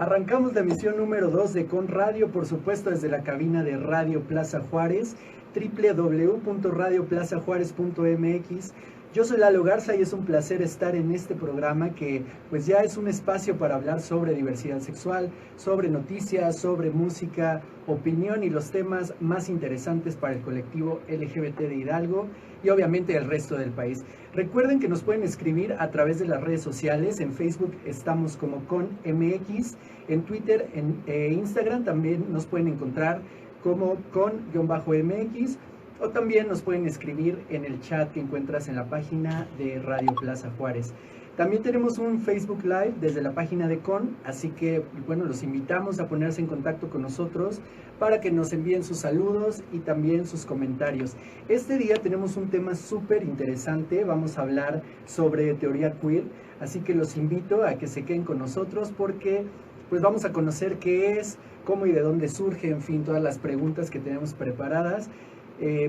Arrancamos la emisión número 2 de Con Radio, por supuesto desde la cabina de Radio Plaza Juárez, www.radioplazajuarez.mx. Yo soy Lalo Garza y es un placer estar en este programa que pues ya es un espacio para hablar sobre diversidad sexual, sobre noticias, sobre música, opinión y los temas más interesantes para el colectivo LGBT de Hidalgo y obviamente el resto del país. Recuerden que nos pueden escribir a través de las redes sociales. En Facebook estamos como con MX, en Twitter e Instagram también nos pueden encontrar como con-MX, o también nos pueden escribir en el chat que encuentras en la página de Radio Plaza Juárez. También tenemos un Facebook Live desde la página de Con, así que bueno, los invitamos a ponerse en contacto con nosotros para que nos envíen sus saludos y también sus comentarios. Este día tenemos un tema súper interesante, vamos a hablar sobre teoría queer, así que los invito a que se queden con nosotros porque pues vamos a conocer qué es, cómo y de dónde surge, en fin, todas las preguntas que tenemos preparadas.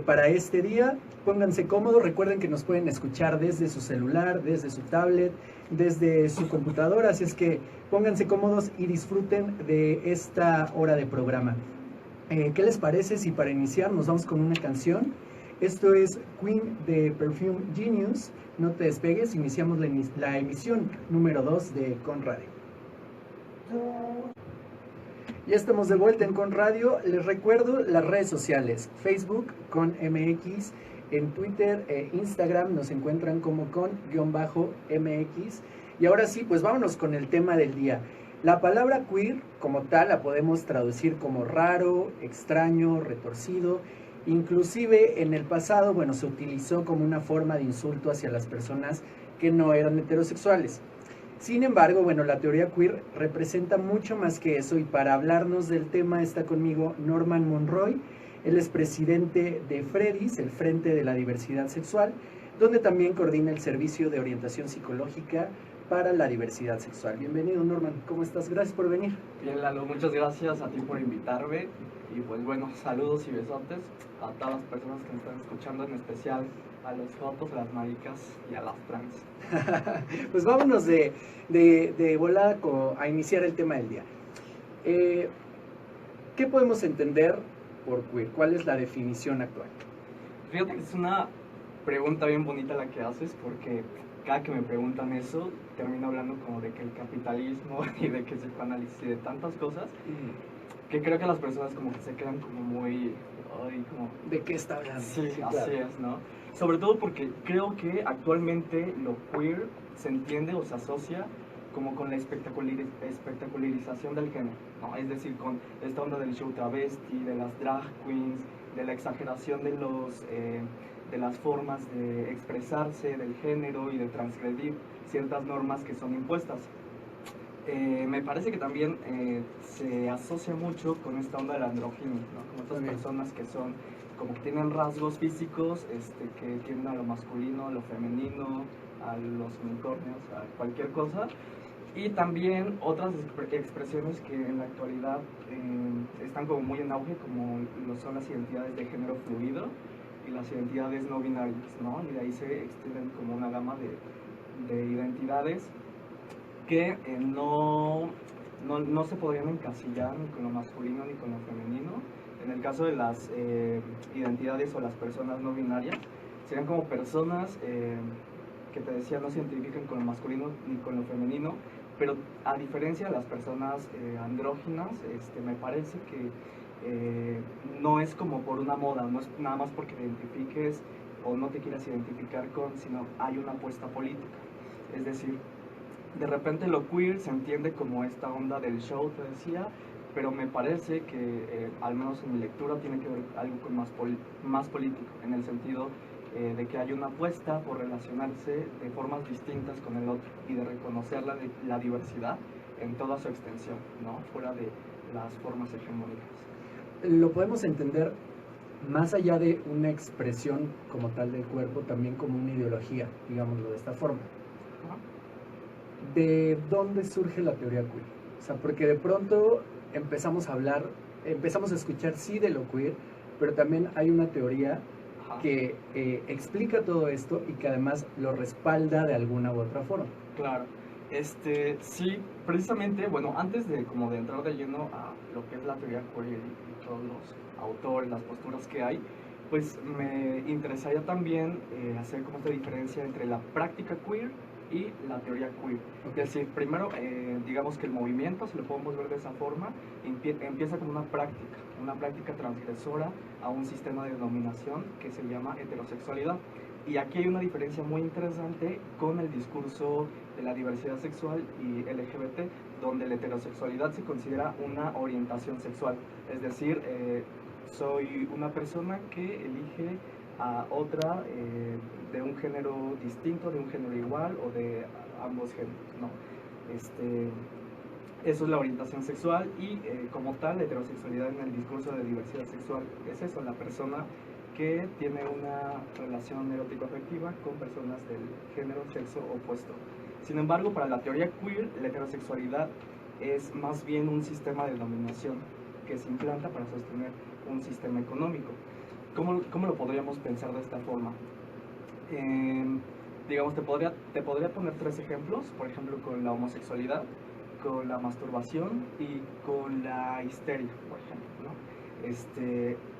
Para este día, pónganse cómodos, recuerden que nos pueden escuchar desde su celular, desde su tablet, desde su computadora, así es que pónganse cómodos y disfruten de esta hora de programa. ¿Qué les parece si para iniciar nos vamos con una canción? Esto es Queen de Perfume Genius. No te despegues, iniciamos la emisión número 2 de Con Radio. Ya estamos de vuelta en Con Radio. Les recuerdo las redes sociales: Facebook con MX, en Twitter e Instagram nos encuentran como con-MX. Y ahora sí, pues vámonos con el tema del día. La palabra queer como tal la podemos traducir como raro, extraño, retorcido. Inclusive en el pasado, bueno, se utilizó como una forma de insulto hacia las personas que no eran heterosexuales. Sin embargo, bueno, la teoría queer representa mucho más que eso, y para hablarnos del tema está conmigo Norman Monroy. Él es presidente de FREDIS, el Frente de la Diversidad Sexual, donde también coordina el Servicio de Orientación Psicológica para la Diversidad Sexual. Bienvenido, Norman, ¿cómo estás? Gracias por venir. Bien, Lalo, muchas gracias a ti por invitarme, y pues bueno, saludos y besotes a todas las personas que me están escuchando, en especial a los jotos, a las maricas y a las trans. Pues vámonos de volada a iniciar el tema del día. ¿Qué podemos entender por queer? ¿Cuál es la definición actual? Fíjate que es una pregunta bien bonita la que haces, porque cada que me preguntan eso, termino hablando como de que el capitalismo y de que psicoanálisis y de tantas cosas, que creo que las personas como que se quedan como muy... Ay, como... ¿De qué está hablando? Sí, claro. Así es, ¿no? Sobre todo porque creo que actualmente lo queer se entiende o se asocia como con la espectacularización del género, ¿no? Es decir, con esta onda del show travesti, de las drag queens, de la exageración de las formas de expresarse del género y de transgredir ciertas normas que son impuestas. Me parece que también se asocia mucho con esta onda del androginia, ¿no? Como estas personas que son, como que tienen rasgos físicos que tienden a lo masculino, a lo femenino, a los unicornios, a cualquier cosa. Y también otras expresiones que en la actualidad están como muy en auge, como lo son las identidades de género fluido y las identidades no binarias, ¿no? Y de ahí se extienden como una gama de identidades que no se podrían encasillar ni con lo masculino ni con lo femenino. En el caso de las identidades o las personas no binarias, serían como personas que te decía no se identifican con lo masculino ni con lo femenino, pero a diferencia de las personas andróginas, me parece que no es como por una moda, no es nada más porque te identifiques o no te quieras identificar con, sino hay una apuesta política. Es decir, de repente lo queer se entiende como esta onda del show, te decía, pero me parece que, al menos en mi lectura, tiene que ver algo con más político, en el sentido de que hay una apuesta por relacionarse de formas distintas con el otro y de reconocer la diversidad en toda su extensión, ¿no? Fuera de las formas hegemónicas. Lo podemos entender más allá de una expresión como tal del cuerpo, también como una ideología, digámoslo de esta forma. ¿De dónde surge la teoría queer? O sea, porque de pronto empezamos a escuchar sí de lo queer, pero también hay una teoría que explica todo esto y que además lo respalda de alguna u otra forma. Claro. Sí, precisamente, bueno, antes de como de entrar de lleno a lo que es la teoría queer y todos los autores, las posturas que hay, pues me interesaría también hacer como esta diferencia entre la práctica queer y la teoría queer. Es decir, primero, digamos que el movimiento, si lo podemos ver de esa forma, empieza como una práctica transgresora a un sistema de denominación que se llama heterosexualidad. Y aquí hay una diferencia muy interesante con el discurso de la diversidad sexual y LGBT, donde la heterosexualidad se considera una orientación sexual. Es decir, soy una persona que elige a otra de un género distinto, de un género igual o de ambos géneros, ¿no? Eso es la orientación sexual y como tal la heterosexualidad en el discurso de diversidad sexual es eso, la persona que tiene una relación erótico-afectiva con personas del género, sexo opuesto. Sin embargo, para la teoría queer, la heterosexualidad es más bien un sistema de dominación que se implanta para sostener un sistema económico. ¿Cómo lo podríamos pensar de esta forma? Digamos, te podría poner tres ejemplos, por ejemplo, con la homosexualidad, con la masturbación y con la histeria, por ejemplo, ¿no?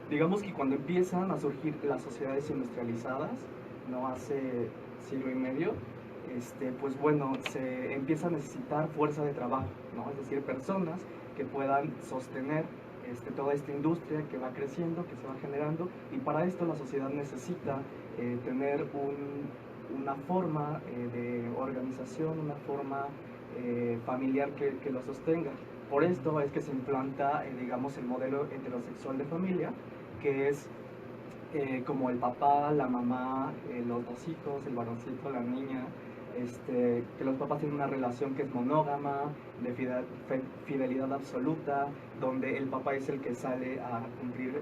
Digamos que cuando empiezan a surgir las sociedades industrializadas, no hace siglo y medio, pues bueno, se empieza a necesitar fuerza de trabajo, ¿no? Es decir, personas que puedan sostener toda esta industria que va creciendo, que se va generando, y para esto la sociedad necesita tener una forma de organización, una forma familiar que lo sostenga. Por esto es que se implanta, digamos, el modelo heterosexual de familia, que es como el papá, la mamá, los dos hijos, el varoncito, la niña, que los papás tienen una relación que es monógama, de fidelidad absoluta, donde el papá es el que sale a cumplir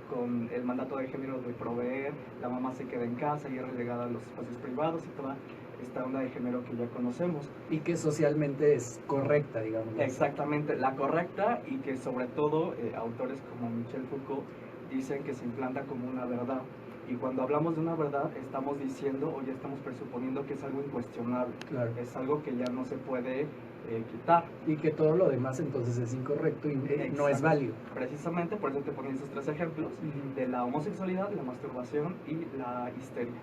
con el mandato de género de proveer, la mamá se queda en casa y es relegada a los espacios privados y toda esta onda de género que ya conocemos. Y que socialmente es correcta, digamos. Exactamente, la correcta y que sobre todo autores como Michel Foucault dicen que se implanta como una verdad. Y cuando hablamos de una verdad estamos diciendo o ya estamos presuponiendo que es algo incuestionable, claro. Es algo que ya no se puede quitar. Y que todo lo demás entonces es incorrecto y no es válido. Precisamente por eso te ponía esos tres ejemplos de la homosexualidad, la masturbación y la histeria.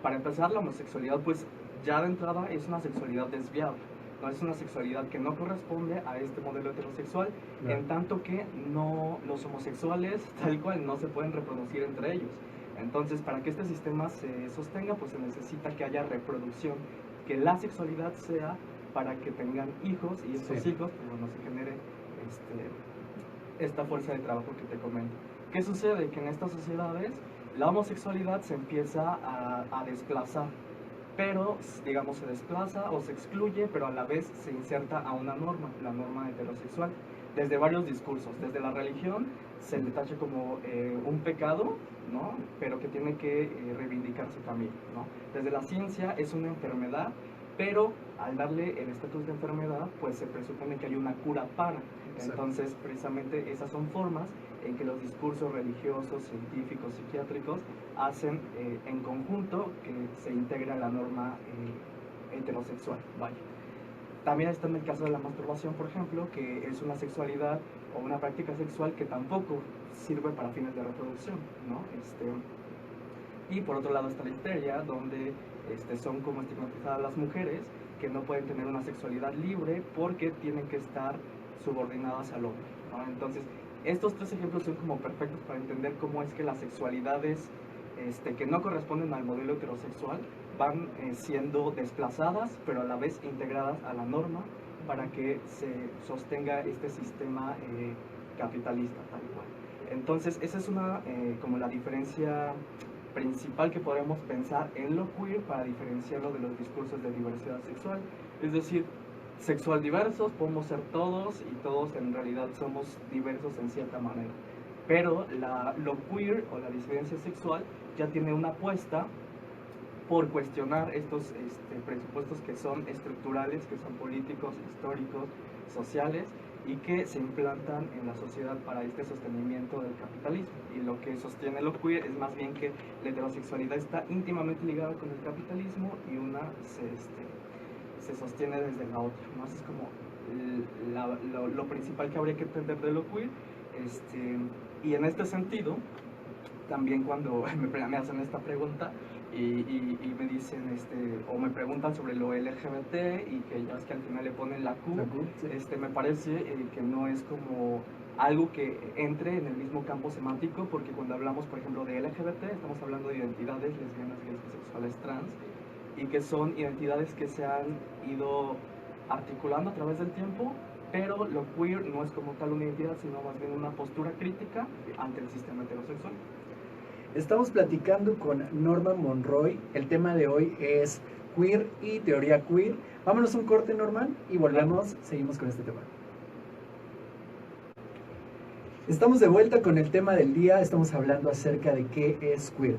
Para empezar, la homosexualidad pues ya de entrada es una sexualidad desviada. No es una sexualidad que no corresponde a este modelo heterosexual, en tanto que los homosexuales tal cual no se pueden reproducir entre ellos. Entonces, para que este sistema se sostenga, pues se necesita que haya reproducción, que la sexualidad sea para que tengan hijos y estos hijos, pues bueno, se genere esta fuerza de trabajo que te comento. ¿Qué sucede? Que en estas sociedades la homosexualidad se empieza a desplazar, pero digamos se desplaza o se excluye, pero a la vez se inserta a una norma, la norma heterosexual, desde varios discursos. Desde la religión se le tacha como un pecado, ¿no? Pero que tiene que reivindicarse también, ¿no? Desde la ciencia es una enfermedad, pero al darle el estatus de enfermedad, pues se presupone que hay una cura para. Entonces, precisamente esas son formas en que los discursos religiosos, científicos, psiquiátricos hacen en conjunto que se integra la norma heterosexual. Vaya. También está en el caso de la masturbación, por ejemplo, que es una sexualidad o una práctica sexual que tampoco sirve para fines de reproducción, ¿no? Y por otro lado está la histeria, donde son como estigmatizadas las mujeres que no pueden tener una sexualidad libre porque tienen que estar subordinadas al hombre, ¿no? Entonces, estos tres ejemplos son como perfectos para entender cómo es que las sexualidades que no corresponden al modelo heterosexual van siendo desplazadas, pero a la vez integradas a la norma para que se sostenga este sistema capitalista tal cual. Entonces, esa es como la diferencia principal que podemos pensar en lo queer para diferenciarlo de los discursos de diversidad sexual. Es decir, sexual diversos podemos ser todos y todos en realidad somos diversos en cierta manera. Pero lo queer o la disidencia sexual ya tiene una apuesta por cuestionar estos presupuestos que son estructurales, que son políticos, históricos, sociales y que se implantan en la sociedad para este sostenimiento del capitalismo. Y lo que sostiene lo queer es más bien que la heterosexualidad está íntimamente ligada con el capitalismo y una se sostiene desde la otra, ¿no? Eso es como lo principal que habría que entender de lo queer. Y en este sentido, también cuando me hacen esta pregunta y me dicen, o me preguntan sobre lo LGBT y que ya es que al final le ponen la Q, sí. Me parece que no es como algo que entre en el mismo campo semántico, porque cuando hablamos, por ejemplo, de LGBT, estamos hablando de identidades lesbianas, gays, bisexuales, trans, y que son identidades que se han ido articulando a través del tiempo, pero lo queer no es como tal una identidad, sino más bien una postura crítica ante el sistema heterosexual. Estamos platicando con Norman Monroy. El tema de hoy es queer y teoría queer. Vámonos a un corte, Norman, y volvemos. Seguimos con este tema. Estamos de vuelta con el tema del día. Estamos hablando acerca de qué es queer.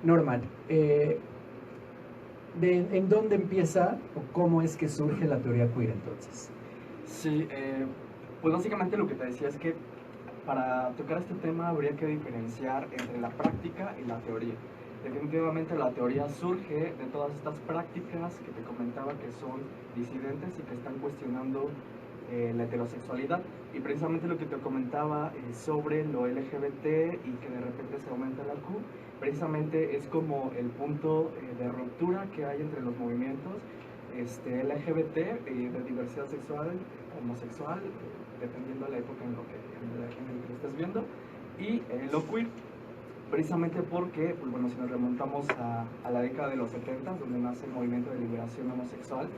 Norman, ¿en dónde empieza o cómo es que surge la teoría queer entonces? Sí, pues básicamente lo que te decía es que para tocar este tema habría que diferenciar entre la práctica y la teoría. Definitivamente la teoría surge de todas estas prácticas que te comentaba que son disidentes y que están cuestionando la heterosexualidad. Y precisamente lo que te comentaba sobre lo LGBT y que de repente se aumenta la Q, precisamente es como el punto de ruptura que hay entre los movimientos LGBT, de diversidad sexual, homosexual, dependiendo de la época en el que estés viendo, y lo queer, precisamente porque, pues bueno, si nos remontamos a la década de los 70, donde nace el movimiento de liberación homosexual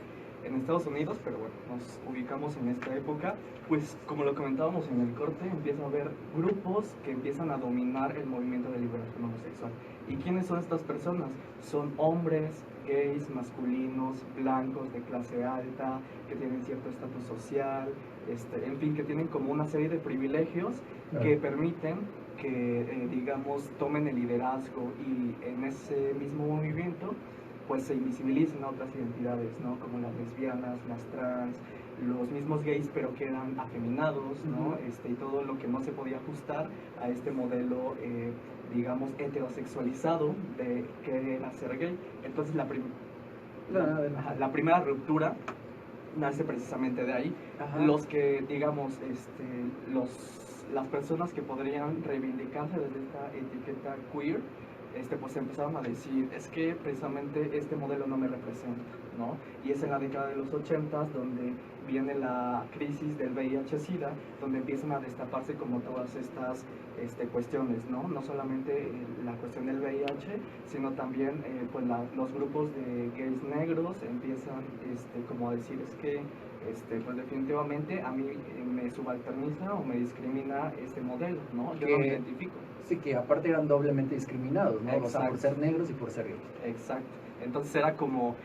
en Estados Unidos, pero bueno, nos ubicamos en esta época, pues como lo comentábamos en el corte, empieza a haber grupos que empiezan a dominar el movimiento de liberación homosexual. ¿Y quiénes son estas personas? Son hombres gays, masculinos, blancos, de clase alta, que tienen cierto estatus social, en fin, que tienen como una serie de privilegios que permiten que, digamos, tomen el liderazgo y en ese mismo movimiento pues se invisibilicen a otras identidades, ¿no? Como las lesbianas, las trans, los mismos gays pero que eran afeminados, ¿no? Y todo lo que no se podía ajustar a este modelo, digamos, heterosexualizado de que era ser gay. Entonces la primera ruptura nace precisamente de ahí. Ajá. Los que, digamos, las personas que podrían reivindicarse desde esta etiqueta queer, pues empezaron a decir, es que precisamente este modelo no me representa, ¿no? Y es en la década de los 80 donde viene la crisis del VIH-Sida, donde empiezan a destaparse como todas estas cuestiones, ¿no? No solamente la cuestión del VIH, sino también pues los grupos de gays negros empiezan como a decir, es que pues definitivamente a mí me subalterniza o me discrimina este modelo, ¿no? Yo no me identifico. Sí, que aparte eran doblemente discriminados, ¿no? O sea, por ser negros y por ser gays. Exacto. Entonces era como,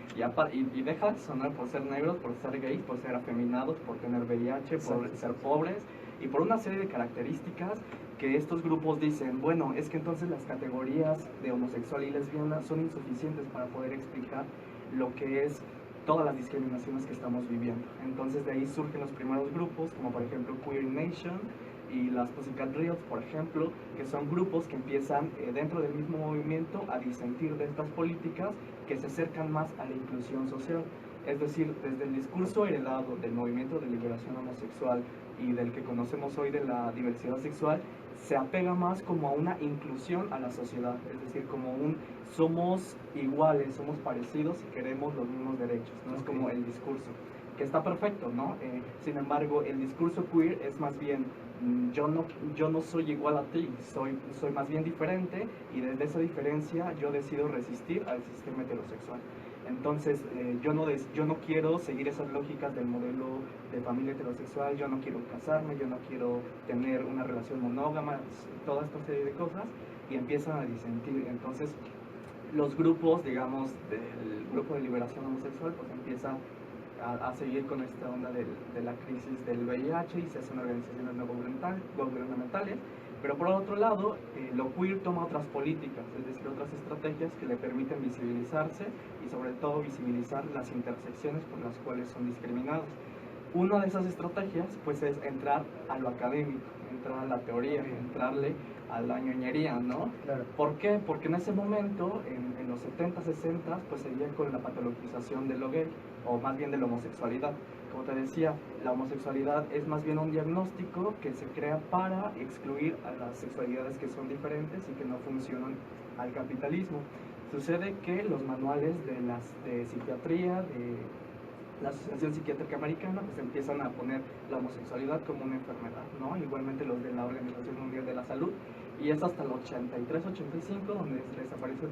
y deja de sonar por ser negros, por ser gays, por ser afeminados, por tener VIH, por ser pobres, y por una serie de características que estos grupos dicen, bueno, es que entonces las categorías de homosexual y lesbiana son insuficientes para poder explicar lo que es todas las discriminaciones que estamos viviendo. Entonces de ahí surgen los primeros grupos, como por ejemplo Queer Nation y las Pussycat Riots, por ejemplo, que son grupos que empiezan dentro del mismo movimiento a disentir de estas políticas que se acercan más a la inclusión social. Es decir, desde el discurso heredado del movimiento de liberación homosexual y del que conocemos hoy de la diversidad sexual, se apega más como a una inclusión a la sociedad, es decir, como somos iguales, somos parecidos y queremos los mismos derechos, ¿no? Es como el discurso, que está perfecto, ¿no? Sin embargo, el discurso queer es más bien, yo no soy igual a ti, soy más bien diferente, y desde esa diferencia yo decido resistir al sistema heterosexual. Entonces, yo no quiero seguir esas lógicas del modelo de familia heterosexual, yo no quiero casarme, yo no quiero tener una relación monógama, toda esta serie de cosas, y empiezan a disentir. Entonces, los grupos, digamos, del grupo de liberación homosexual, pues empieza a seguir con esta onda de la crisis del VIH y se hacen organizaciones no gubernamentales. Pero por otro lado, lo queer toma otras políticas, es decir, otras estrategias que le permiten visibilizarse y sobre todo visibilizar las intersecciones por las cuales son discriminados. Una de esas estrategias pues es entrar a lo académico, entrar a la teoría, entrarle a la ñoñería, ¿no? Claro. ¿Por qué? Porque en ese momento, en en los 70, 60, pues seguía con la patologización de lo gay, o más bien de la homosexualidad. Como te decía, la homosexualidad es más bien un diagnóstico que se crea para excluir a las sexualidades que son diferentes y que no funcionan al capitalismo. Sucede que los manuales de psiquiatría, de la Asociación Psiquiátrica Americana, pues empiezan a poner la homosexualidad como una enfermedad, ¿no? Igualmente los de la Organización Mundial de la Salud, y es hasta el 83-85 donde desaparece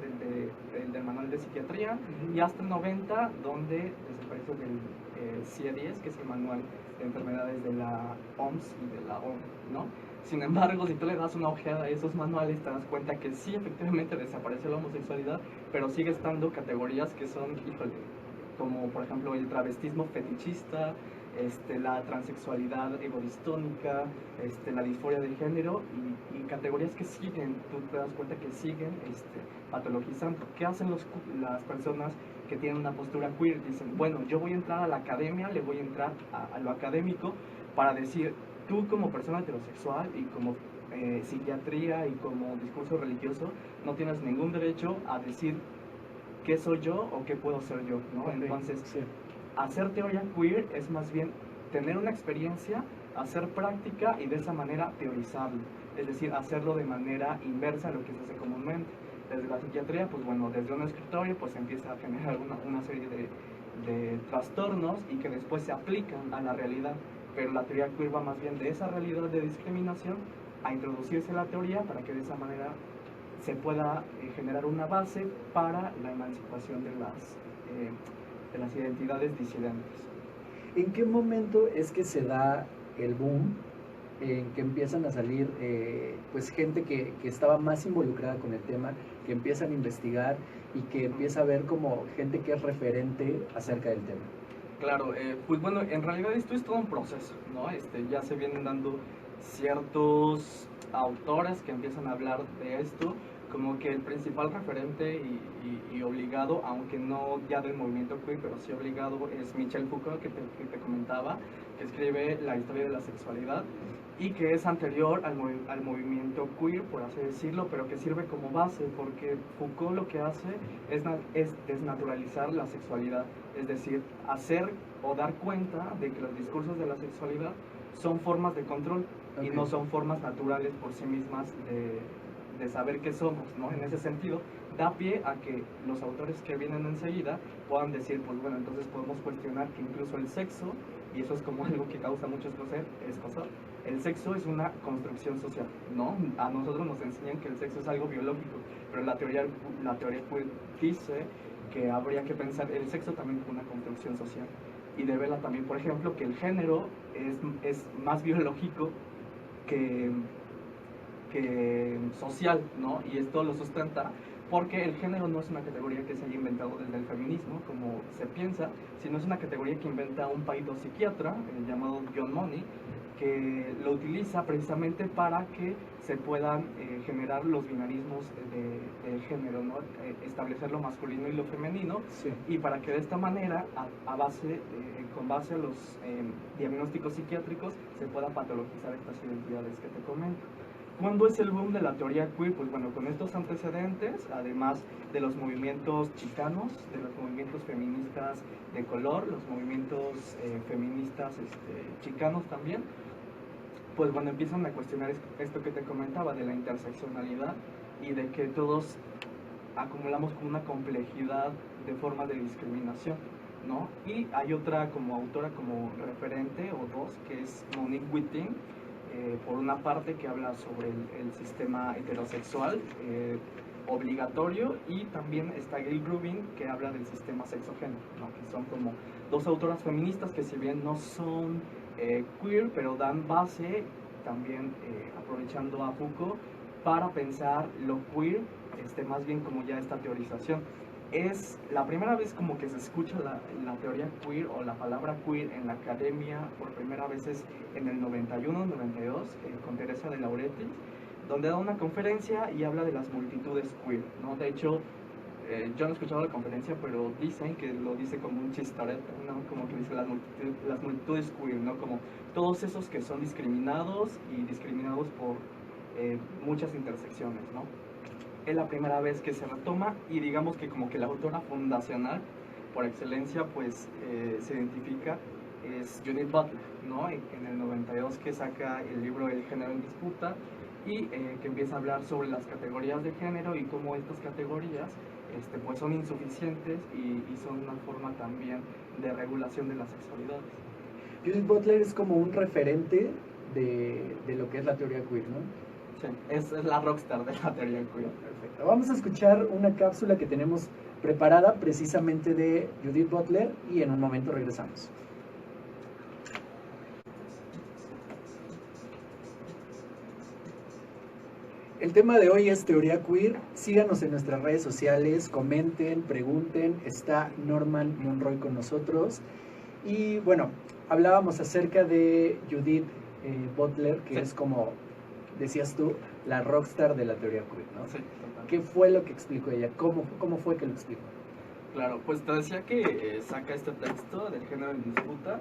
del manual de psiquiatría, y hasta el 90 donde desaparece del CIE-10, que es el manual de enfermedades de la OMS y de la ONU, ¿no? Sin embargo, si tú le das una ojeada a esos manuales, te das cuenta que sí, efectivamente desapareció la homosexualidad, pero sigue estando categorías que son, híjole, como por ejemplo el travestismo fetichista, la transexualidad egodistónica, la disforia de género, y categorías que siguen, tú te das cuenta que siguen patologizando. ¿Qué hacen las personas que tienen una postura queer? Dicen, bueno, yo voy a entrar a la academia, le voy a entrar a lo académico para decir, tú como persona heterosexual y como psiquiatría y como discurso religioso, no tienes ningún derecho a decir qué soy yo o qué puedo ser yo, ¿no? Okay. Entonces, sí, hacer teoría queer es más bien tener una experiencia, hacer práctica y de esa manera teorizarlo, es decir, hacerlo de manera inversa a lo que se hace comúnmente. Desde la psiquiatría, pues bueno, desde un escritorio, pues empieza a generar una serie de trastornos y que después se aplican a la realidad, pero la teoría queer va más bien de esa realidad de discriminación a introducirse la teoría para que de esa manera se pueda generar una base para la emancipación de las identidades disidentes. ¿En qué momento es que se da el boom en que empiezan a salir pues gente que estaba más involucrada con el tema, que empiezan a investigar y que empieza a ver como gente que es referente acerca del tema? Claro, pues bueno, en realidad esto es todo un proceso, ¿no? Ya se vienen dando ciertos autores que empiezan a hablar de esto, como que el principal referente y obligado, aunque no ya del movimiento queer, pero sí obligado, es Michel Foucault, que te comentaba, que escribe La historia de la sexualidad y que es anterior al movimiento queer, por así decirlo, pero que sirve como base, porque Foucault lo que hace es desnaturalizar la sexualidad, es decir, hacer o dar cuenta de que los discursos de la sexualidad son formas de control, okay, y no son formas naturales por sí mismas de saber qué somos, ¿no? En ese sentido, da pie a que los autores que vienen enseguida puedan decir, pues bueno, entonces podemos cuestionar que incluso el sexo, y eso es como algo que causa mucho escozor, el sexo es una construcción social, ¿no? A nosotros nos enseñan que el sexo es algo biológico, pero la teoría dice que habría que pensar el sexo también como una construcción social, y devela también, por ejemplo, que el género es más biológico que social, ¿no? Y esto lo sustenta porque el género no es una categoría que se haya inventado desde el feminismo, como se piensa, sino es una categoría que inventa un psiquiatra llamado John Money, que lo utiliza precisamente para que se puedan generar los binarismos de género, ¿no? Establecer lo masculino y lo femenino, sí, y para que de esta manera, con base a los diagnósticos psiquiátricos, se pueda patologizar estas identidades que te comento. ¿Cuándo es el boom de la teoría queer? Pues bueno, con estos antecedentes, además de los movimientos chicanos, de los movimientos feministas de color, los movimientos feministas chicanos también, pues bueno, empiezan a cuestionar esto que te comentaba de la interseccionalidad y de que todos acumulamos como una complejidad de formas de discriminación, ¿no? Y hay otra como autora, como referente, o dos, que es Monique Witting, por una parte, que habla sobre el sistema heterosexual obligatorio, y también está Gail Rubin, que habla del sistema sexogénero, ¿no? Que son como dos autoras feministas que, si bien no son queer, pero dan base también, aprovechando a Foucault, para pensar lo queer, más bien como ya esta teorización. Es la primera vez como que se escucha la teoría queer o la palabra queer en la academia por primera vez es en el 91-92 con Teresa de Lauretis, donde da una conferencia y habla de las multitudes queer, ¿no? De hecho, yo no he escuchado la conferencia, pero dicen que lo dice como un chistorete, ¿no? Como que dice las multitudes queer, ¿no? Como todos esos que son discriminados y discriminados por muchas intersecciones, ¿no? es la primera vez que se retoma y digamos que como que la autora fundacional por excelencia pues se identifica es Judith Butler, ¿no? En el 92 que saca el libro El género en disputa y que empieza a hablar sobre las categorías de género y cómo estas categorías pues son insuficientes y son una forma también de regulación de las sexualidades. Judith Butler es como un referente de lo que es la teoría queer, ¿no? Sí, es la rockstar de la teoría queer. Perfecto. Vamos a escuchar una cápsula que tenemos preparada precisamente de Judith Butler y en un momento regresamos. El tema de hoy es teoría queer. Síganos en nuestras redes sociales, comenten, pregunten. Está Norman Monroy con nosotros. Y bueno, hablábamos acerca de Judith Butler, que sí. es como decías tú, la rockstar de la teoría queer, ¿no? Sí, total. ¿Qué fue lo que explicó ella? ¿Cómo fue que lo explicó? Claro, pues te decía que saca este texto del género en disputa,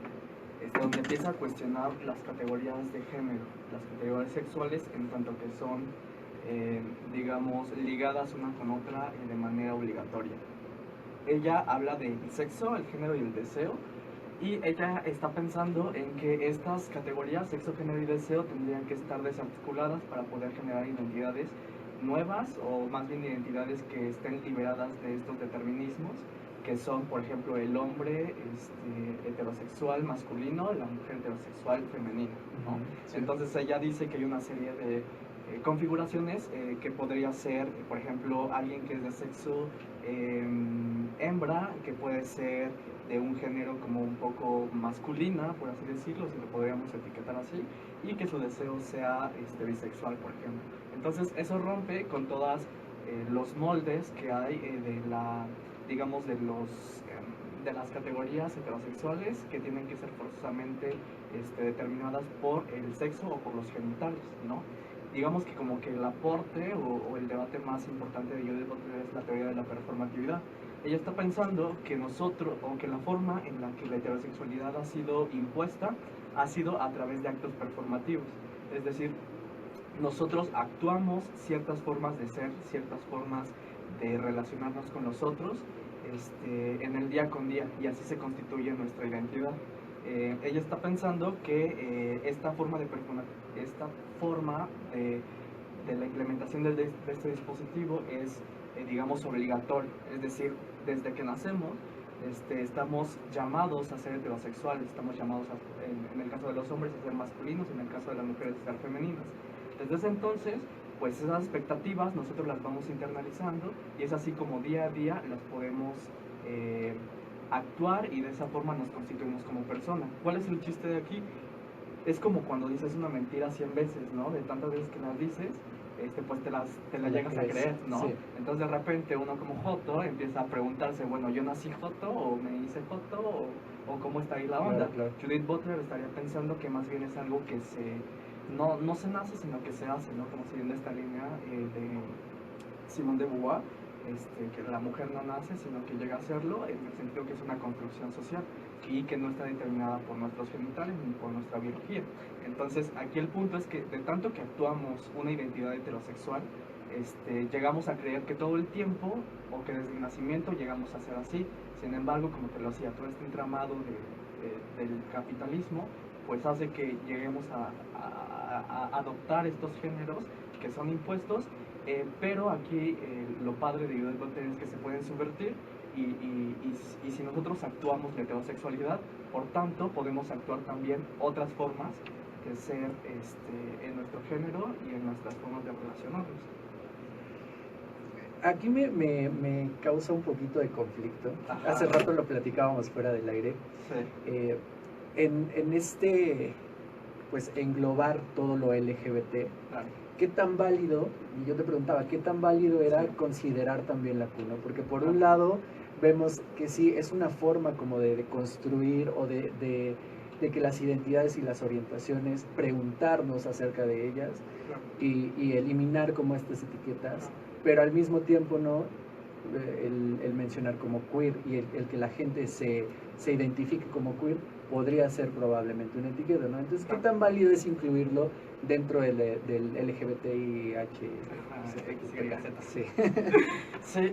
donde empieza a cuestionar las categorías de género, las categorías sexuales, en tanto que son, digamos, ligadas una con otra de manera obligatoria. Ella habla del sexo, el género y el deseo, y ella está pensando en que estas categorías, sexo, género y deseo, tendrían que estar desarticuladas para poder generar identidades nuevas o más bien identidades que estén liberadas de estos determinismos, que son, por ejemplo, el hombre heterosexual masculino, la mujer heterosexual femenina, ¿no? Sí. Entonces ella dice que hay una serie de configuraciones que podría ser, por ejemplo, alguien que es de sexo hembra, que puede ser de un género como un poco masculina, por así decirlo, si lo podríamos etiquetar así, y que su deseo sea bisexual, por ejemplo. Entonces eso rompe con todas los moldes que hay digamos, de las categorías heterosexuales que tienen que ser forzosamente determinadas por el sexo o por los genitales, ¿no? Digamos que como que el aporte o el debate más importante de Judith Butler es la teoría de la performatividad. Ella está pensando que nosotros, o que la forma en la que la heterosexualidad ha sido impuesta, ha sido a través de actos performativos. Es decir, nosotros actuamos ciertas formas de ser, ciertas formas de relacionarnos con los otros en el día con día, y así se constituye nuestra identidad. Ella está pensando que esta forma de la implementación de este dispositivo es, digamos, obligatorio. Es decir, desde que nacemos estamos llamados a ser heterosexuales, estamos llamados, en el caso de los hombres, a ser masculinos, en el caso de las mujeres, a ser femeninas. Desde ese entonces, pues esas expectativas nosotros las vamos internalizando y es así como día a día las podemos actuar y de esa forma nos constituimos como persona. ¿Cuál es el chiste de aquí? Es como cuando dices una mentira 100 veces, ¿no? De tantas veces que las dices, pues te la llegas a creer, ¿no? Sí. Entonces de repente uno como joto empieza a preguntarse, bueno, ¿yo nací joto o me hice joto o cómo está ahí la onda? Claro. Judith Butler estaría pensando que más bien es algo que no se nace, sino que se hace, ¿no? Como siguiendo esta línea de Simone de Beauvoir, que la mujer no nace, sino que llega a serlo, en el sentido que es una construcción social y que no está determinada por nuestros genitales ni por nuestra biología. Entonces, aquí el punto es que de tanto que actuamos una identidad heterosexual, llegamos a creer que todo el tiempo, o que desde el nacimiento llegamos a ser así. Sin embargo, como te lo decía, todo este entramado del capitalismo, pues hace que lleguemos a adoptar estos géneros que son impuestos, pero aquí lo padre de Judith Butler es que se pueden subvertir y si nosotros actuamos la heterosexualidad, por tanto podemos actuar también otras formas de ser en nuestro género y en nuestras formas de relacionarnos. Aquí me causa un poquito de conflicto. Ajá. Hace rato lo platicábamos fuera del aire. Sí. En pues englobar todo lo LGBT, Claro. ¿qué tan válido, y yo te preguntaba, qué tan válido era Sí. considerar también la Q, ¿no? Porque por Claro. un lado vemos que sí, es una forma como de construir o de que las identidades y las orientaciones, preguntarnos acerca de ellas Claro. y eliminar como estas etiquetas, Claro. pero al mismo tiempo no el mencionar como queer y el que la gente se identifique como queer podría ser probablemente una etiqueta, ¿no? Entonces, ¿qué tan válido es incluirlo dentro del LGBTIH? Sí. Sí,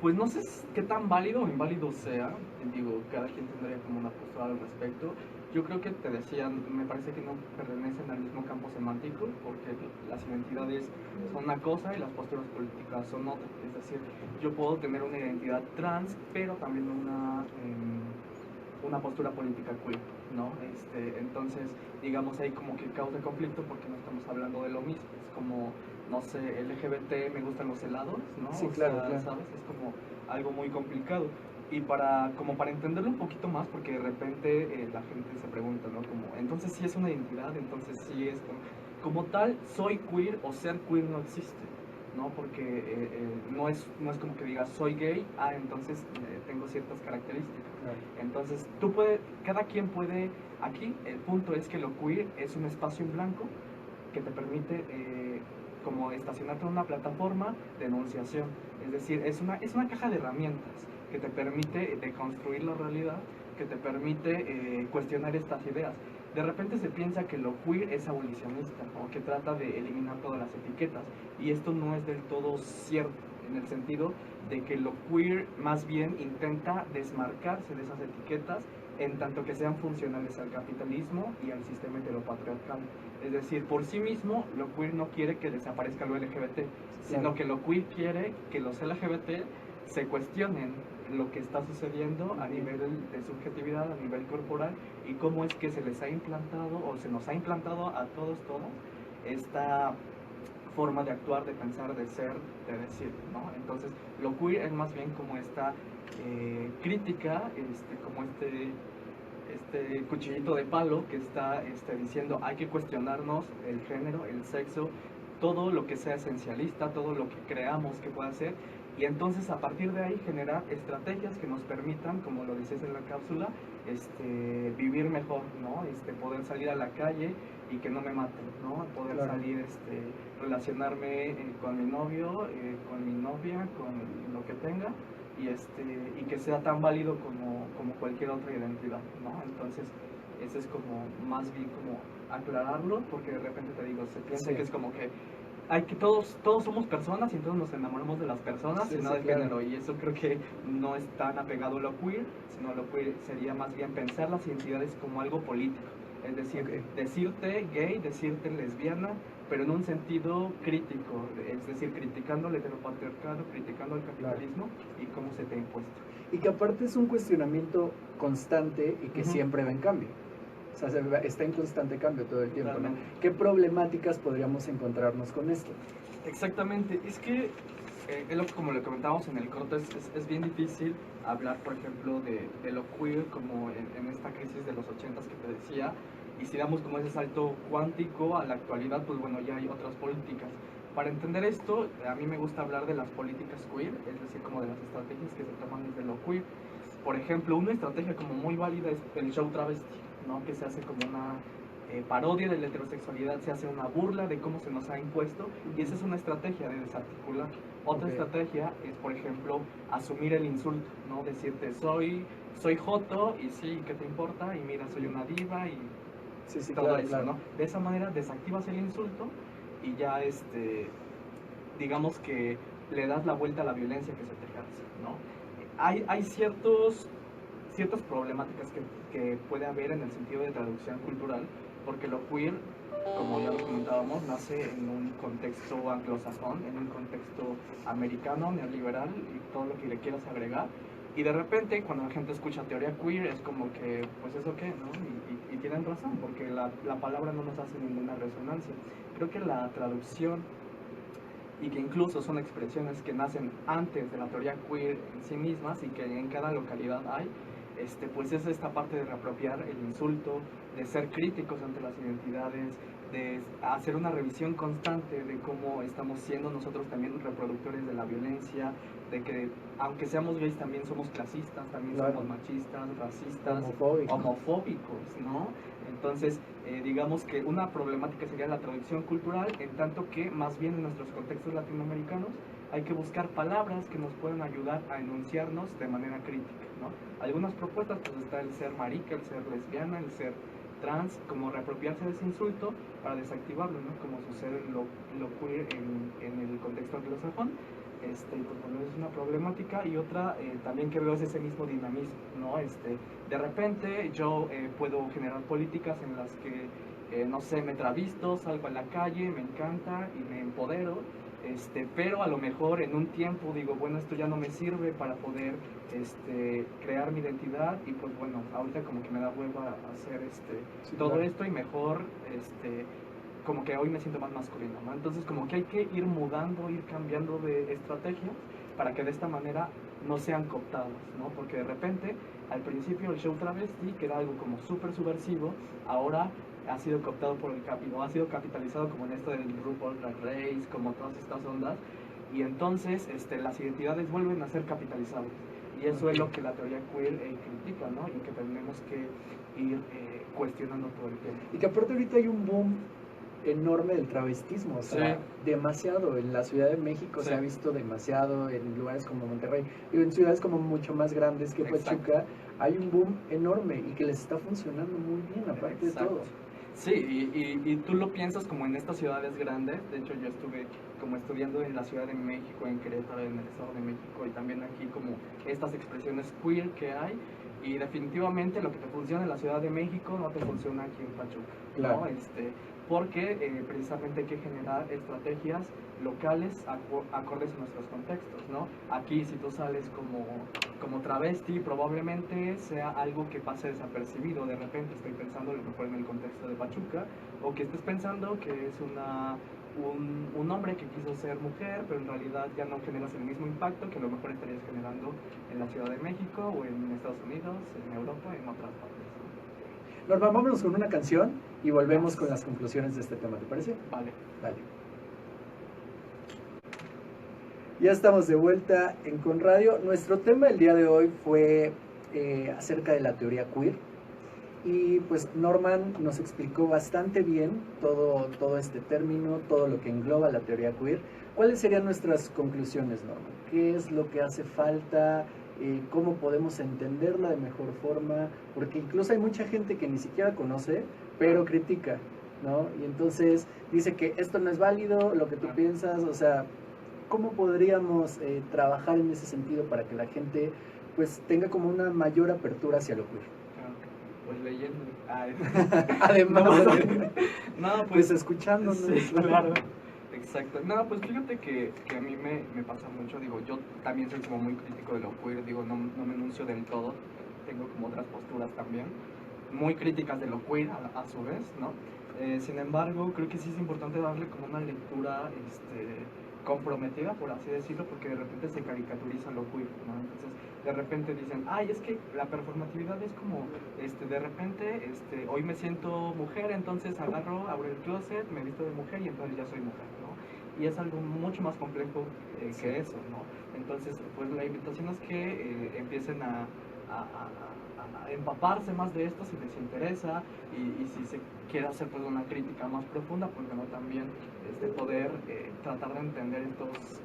pues no sé qué tan válido o inválido sea. Digo, cada quien tendría como una postura al respecto. Yo creo que te decían, me parece que no pertenecen al mismo campo semántico, porque las identidades son una cosa y las posturas políticas son otra. Es decir, yo puedo tener una identidad trans, pero también una postura política queer, ¿no? Entonces, digamos, ahí como que causa conflicto porque no estamos hablando de lo mismo. Es como, no sé, LGBT, me gustan los helados, ¿no? Sí, claro, claro. ¿Sabes? Es como algo muy complicado. Y como para entenderlo un poquito más, porque de repente la gente se pregunta, ¿no? Como, entonces sí es una identidad, entonces sí es como tal, soy queer o ser queer no existe, ¿no? Porque no es como que digas soy gay, entonces tengo ciertas características. Claro. Entonces, cada quien puede, aquí el punto es que lo queer es un espacio en blanco que te permite como estacionarte en una plataforma de enunciación. Es decir, es una caja de herramientas que te permite deconstruir la realidad, que te permite cuestionar estas ideas. De repente se piensa que lo queer es abolicionista o que trata de eliminar todas las etiquetas, y esto no es del todo cierto, en el sentido de que lo queer más bien intenta desmarcarse de esas etiquetas en tanto que sean funcionales al capitalismo y al sistema heteropatriarcal. Es decir, por sí mismo, lo queer no quiere que desaparezca lo LGBT, sino que lo queer quiere que los LGBT se cuestionen lo que está sucediendo a nivel de subjetividad, a nivel corporal, y cómo es que se les ha implantado o se nos ha implantado a todos esta forma de actuar, de pensar, de ser, de decir, ¿no? Entonces, lo queer es más bien como esta crítica, como este cuchillito de palo que está diciendo hay que cuestionarnos el género, el sexo, todo lo que sea esencialista, todo lo que creamos que pueda ser, y entonces a partir de ahí generar estrategias que nos permitan, como lo dices en la cápsula, vivir mejor, ¿no? Poder salir a la calle y que no me maten, ¿no? Poder Claro. salir, relacionarme con mi novio, con mi novia, con lo que tenga, y que sea tan válido como cualquier otra identidad, ¿no? Entonces, eso es como más bien como aclararlo, porque de repente te digo, se piensa que es como que todos somos personas y entonces nos enamoramos de las personas y no del género, y eso creo que no es tan apegado a lo queer, sino lo queer sería más bien pensar las identidades como algo político, es decir, decirte gay, decirte lesbiana, pero en un sentido crítico, es decir, criticando el heteropatriarcado, criticando el capitalismo y cómo se te ha impuesto. Y que aparte es un cuestionamiento constante y que siempre va en cambio. O sea, está en constante cambio todo el tiempo, ¿no? ¿Qué problemáticas podríamos encontrarnos con esto? Exactamente, es que como lo comentábamos en el corto, es bien difícil hablar, por ejemplo, de lo queer como en esta crisis de los 80s que te decía, y si damos como ese salto cuántico a la actualidad, pues bueno, ya hay otras políticas. Para entender esto, a mí me gusta hablar de las políticas queer, es decir, como de las estrategias que se toman desde lo queer. Por ejemplo, una estrategia como muy válida es el show travesti, ¿no? Que se hace como una parodia de la heterosexualidad, se hace una burla de cómo se nos ha impuesto, y esa es una estrategia de desarticular. Otra estrategia es, por ejemplo, asumir el insulto, ¿no? Decirte, soy joto, y sí, ¿qué te importa? Y mira, soy una diva, y todo claro, eso, claro. ¿no? De esa manera desactivas el insulto y ya, digamos que le das la vuelta a la violencia que se te ejerce, ¿no? Hay ciertas problemáticas que puede haber en el sentido de traducción cultural, porque lo queer, como ya lo comentábamos, nace en un contexto anglosajón, en un contexto americano, neoliberal y todo lo que le quieras agregar. Y de repente, cuando la gente escucha teoría queer, es como que, pues eso qué, ¿no? Y tienen razón, porque la palabra no nos hace ninguna resonancia. Creo que la traducción, y que incluso son expresiones que nacen antes de la teoría queer en sí mismas y que en cada localidad hay, pues es esta parte de reapropiar el insulto, de ser críticos ante las identidades, de hacer una revisión constante de cómo estamos siendo nosotros también reproductores de la violencia, de que aunque seamos gays también somos clasistas, también somos machistas, racistas, homofóbicos, ¿no? Entonces, digamos que una problemática sería la traducción cultural, en tanto que más bien en nuestros contextos latinoamericanos hay que buscar palabras que nos puedan ayudar a enunciarnos de manera crítica, ¿no? Algunas propuestas, pues está el ser marica, el ser lesbiana, el ser trans, como reapropiarse de ese insulto para desactivarlo, ¿no? Como sucede en lo queer en el contexto anglosajón. Pues bueno, es una problemática. Y otra también que veo es ese mismo dinamismo, ¿no? De repente yo puedo generar políticas en las que, no sé, me travisto, salgo a la calle, me encanta y me empodero, pero a lo mejor en un tiempo digo, bueno, esto ya no me sirve para poder crear mi identidad, y pues bueno, ahorita como que me da hueva hacer Sí, todo claro. esto, y mejor como que hoy me siento más masculino, ¿no? Entonces como que hay que ir mudando, ir cambiando de estrategia para que de esta manera no sean cooptados, ¿no? Porque de repente, al principio el show travesti, que era algo como súper subversivo, ahora ha sido cooptado por el capital, ha sido capitalizado como en esto del RuPaul Drag Race, como todas estas ondas, y entonces las identidades vuelven a ser capitalizables. Y eso es lo que la teoría queer critica, ¿no? Y que tenemos que ir cuestionando todo el tiempo. Y que aparte ahorita hay un boom enorme del travestismo, o sea, Sí. demasiado. En la Ciudad de México Sí. se ha visto demasiado, en lugares como Monterrey, y en ciudades como mucho más grandes que Pachuca, hay un boom enorme y que les está funcionando muy bien, aparte de todo. Sí, y tú lo piensas como en estas ciudades grandes. De hecho, yo estuve como estudiando en la Ciudad de México, en Querétaro, en el Estado de México, y también aquí como estas expresiones queer que hay, y definitivamente lo que te funciona en la Ciudad de México no te funciona aquí en Pachuca, Claro. ¿no? Porque precisamente hay que generar estrategias locales acordes a nuestros contextos, ¿no? Aquí, si tú sales como travesti, probablemente sea algo que pase desapercibido. De repente estoy pensando a lo mejor en el contexto de Pachuca, o que estés pensando que es un hombre que quiso ser mujer, pero en realidad ya no generas el mismo impacto que a lo mejor estarías generando en la Ciudad de México, o en Estados Unidos, en Europa, en otras partes. Norma, vámonos con una canción y volvemos Yes. con las conclusiones de este tema, ¿te parece? Vale. Dale. Ya estamos de vuelta en Conradio. Nuestro tema del día de hoy fue acerca de la teoría queer. Y pues Norman nos explicó bastante bien todo este término, todo lo que engloba la teoría queer. ¿Cuáles serían nuestras conclusiones, Norman? ¿Qué es lo que hace falta? ¿Cómo podemos entenderla de mejor forma? Porque incluso hay mucha gente que ni siquiera conoce, pero critica, ¿no? Y entonces dice que esto no es válido, lo que tú piensas, o sea, ¿cómo podríamos trabajar en ese sentido para que la gente pues tenga como una mayor apertura hacia lo queer? Pues leyendo. Además, no, pues escuchándonos. Sí, claro. Exacto. No, pues fíjate que a mí me pasa mucho. Digo, yo también soy como muy crítico de lo queer. Digo, no me enuncio del todo. Tengo como otras posturas también, muy críticas de lo queer a su vez, ¿no? Sin embargo, creo que sí es importante darle como una lectura comprometida, por así decirlo, porque de repente se caricaturiza lo queer, ¿no? Entonces, de repente dicen, ay, es que la performatividad es como, de repente, hoy me siento mujer, entonces agarro, abro el closet, me visto de mujer y entonces ya soy mujer, ¿no? Y es algo mucho más complejo que eso, ¿no? Entonces, pues la invitación es que empiecen a empaparse más de esto si les interesa, y si se quiere hacer pues una crítica más profunda, pues bueno, también poder tratar de entender estos,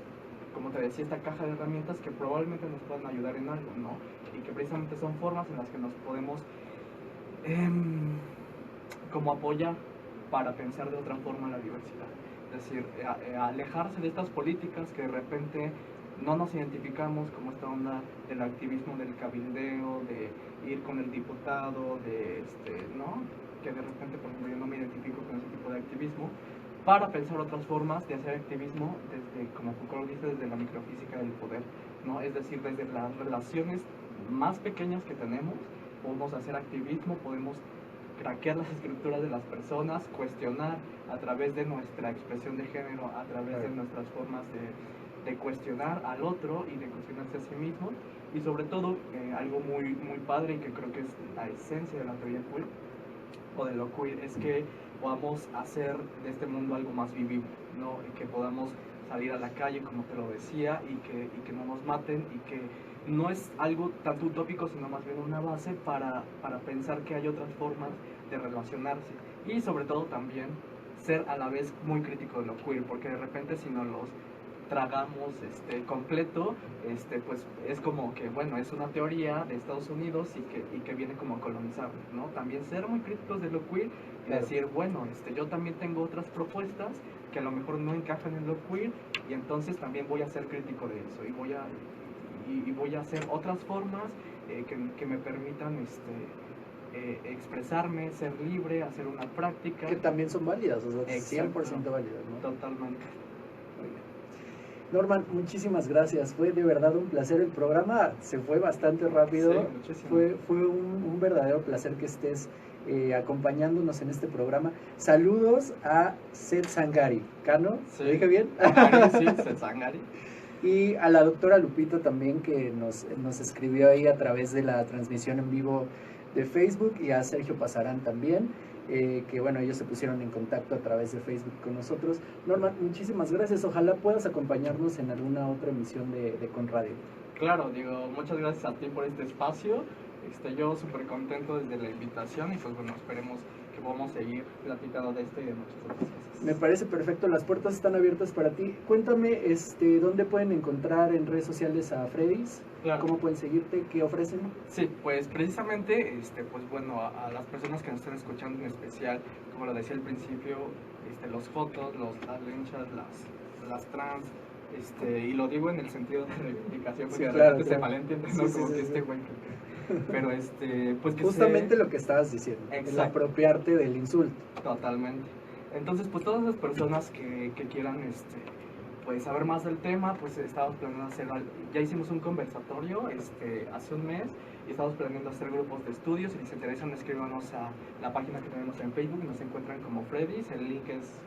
como te decía, esta caja de herramientas que probablemente nos puedan ayudar en algo, ¿no? Y que precisamente son formas en las que nos podemos como apoyar para pensar de otra forma la diversidad. Es decir, alejarse de estas políticas que de repente no nos identificamos, como esta onda del activismo, del cabildeo, de ir con el diputado, ¿no? Que de repente, por ejemplo, yo no me identifico con ese tipo de activismo, para pensar otras formas de hacer activismo desde, como Foucault dice, desde la microfísica del poder, ¿no? Es decir, desde las relaciones más pequeñas que tenemos, podemos hacer activismo, podemos craquear las estructuras de las personas, cuestionar a través de nuestra expresión de género, a través de nuestras formas de cuestionar al otro y de cuestionarse a sí mismo. Y sobre todo, algo muy, muy padre, y que creo que es la esencia de la teoría queer, o de lo queer, es que podamos hacer de este mundo algo más vivible, ¿no? Y que podamos salir a la calle, como te lo decía, y que no nos maten, y que no es algo tanto utópico, sino más bien una base para pensar que hay otras formas de relacionarse. Y sobre todo también ser a la vez muy crítico de lo queer, porque de repente si no los tragamos completo, pues es como que, bueno, es una teoría de Estados Unidos y que viene como a colonizar, ¿no? También ser muy críticos de lo queer y Claro. decir, bueno, yo también tengo otras propuestas que a lo mejor no encajan en lo queer, y entonces también voy a ser crítico de eso y voy a hacer otras formas que me permitan expresarme, ser libre, hacer una práctica. Que también son válidas, o sea, Exacto. 100% válidas, ¿no? Totalmente. Norman, muchísimas gracias. Fue de verdad un placer. El programa se fue bastante rápido. Sí, muchísimo. Fue un verdadero placer que estés acompañándonos en este programa. Saludos a Seth Sangari. ¿Cano? Sí. ¿Lo dije bien? Sí, Seth Sangari. Y a la doctora Lupita también, que nos escribió ahí a través de la transmisión en vivo de Facebook, y a Sergio Pasarán también, que bueno, ellos se pusieron en contacto a través de Facebook con nosotros. Norman, muchísimas gracias. Ojalá puedas acompañarnos en alguna otra emisión de Conradio. Claro, digo, muchas gracias a ti por este espacio. Yo súper contento desde la invitación y pues bueno, esperemos que podamos seguir platicando de esto y de muchas otras cosas. Me parece perfecto, las puertas están abiertas para ti. Cuéntame, ¿dónde pueden encontrar en redes sociales a Freddy's? Claro. ¿Cómo pueden seguirte? ¿Qué ofrecen? Sí, pues precisamente, pues bueno, a las personas que nos están escuchando en especial, como lo decía al principio, los jotos, las lenchas, las trans, y lo digo en el sentido de reivindicación, porque Sí, de claro, repente claro. se malentiende, ¿no? Sí, Como sí, que sí. güey. Pero pues que justamente lo que estabas diciendo, el Exacto. apropiarte del insulto. Totalmente. Entonces, pues todas las personas que quieran pues saber más del tema, pues estamos planeando hacer, ya hicimos un conversatorio hace un mes y estamos planeando hacer grupos de estudios. Si les interesan, escríbanos a la página que tenemos en Facebook, nos encuentran como Freddy's, el link es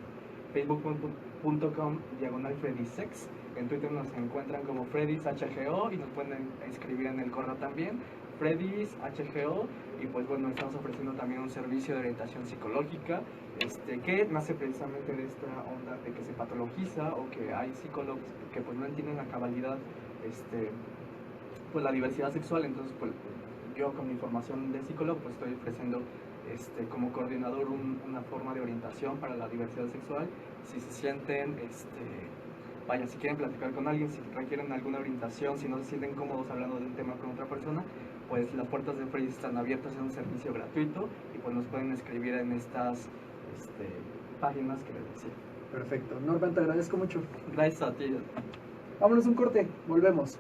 facebook.com/FreddySex. En Twitter nos encuentran como Freddy's HGO y nos pueden escribir en el correo también, Freddy's HGO. Y pues bueno, estamos ofreciendo también un servicio de orientación psicológica que nace precisamente de esta onda de que se patologiza o que hay psicólogos que pues no entienden a cabalidad pues la diversidad sexual. Entonces pues yo con mi formación de psicólogo pues estoy ofreciendo como coordinador una forma de orientación para la diversidad sexual. Si se sienten vaya, si quieren platicar con alguien, si requieren alguna orientación, si no se sienten cómodos hablando de un tema con otra persona, pues las puertas de Freddy's están abiertas, es un servicio gratuito y pues nos pueden escribir en estas páginas que les decía. Perfecto. Norman, te agradezco mucho. Gracias a ti. Vámonos un corte, volvemos.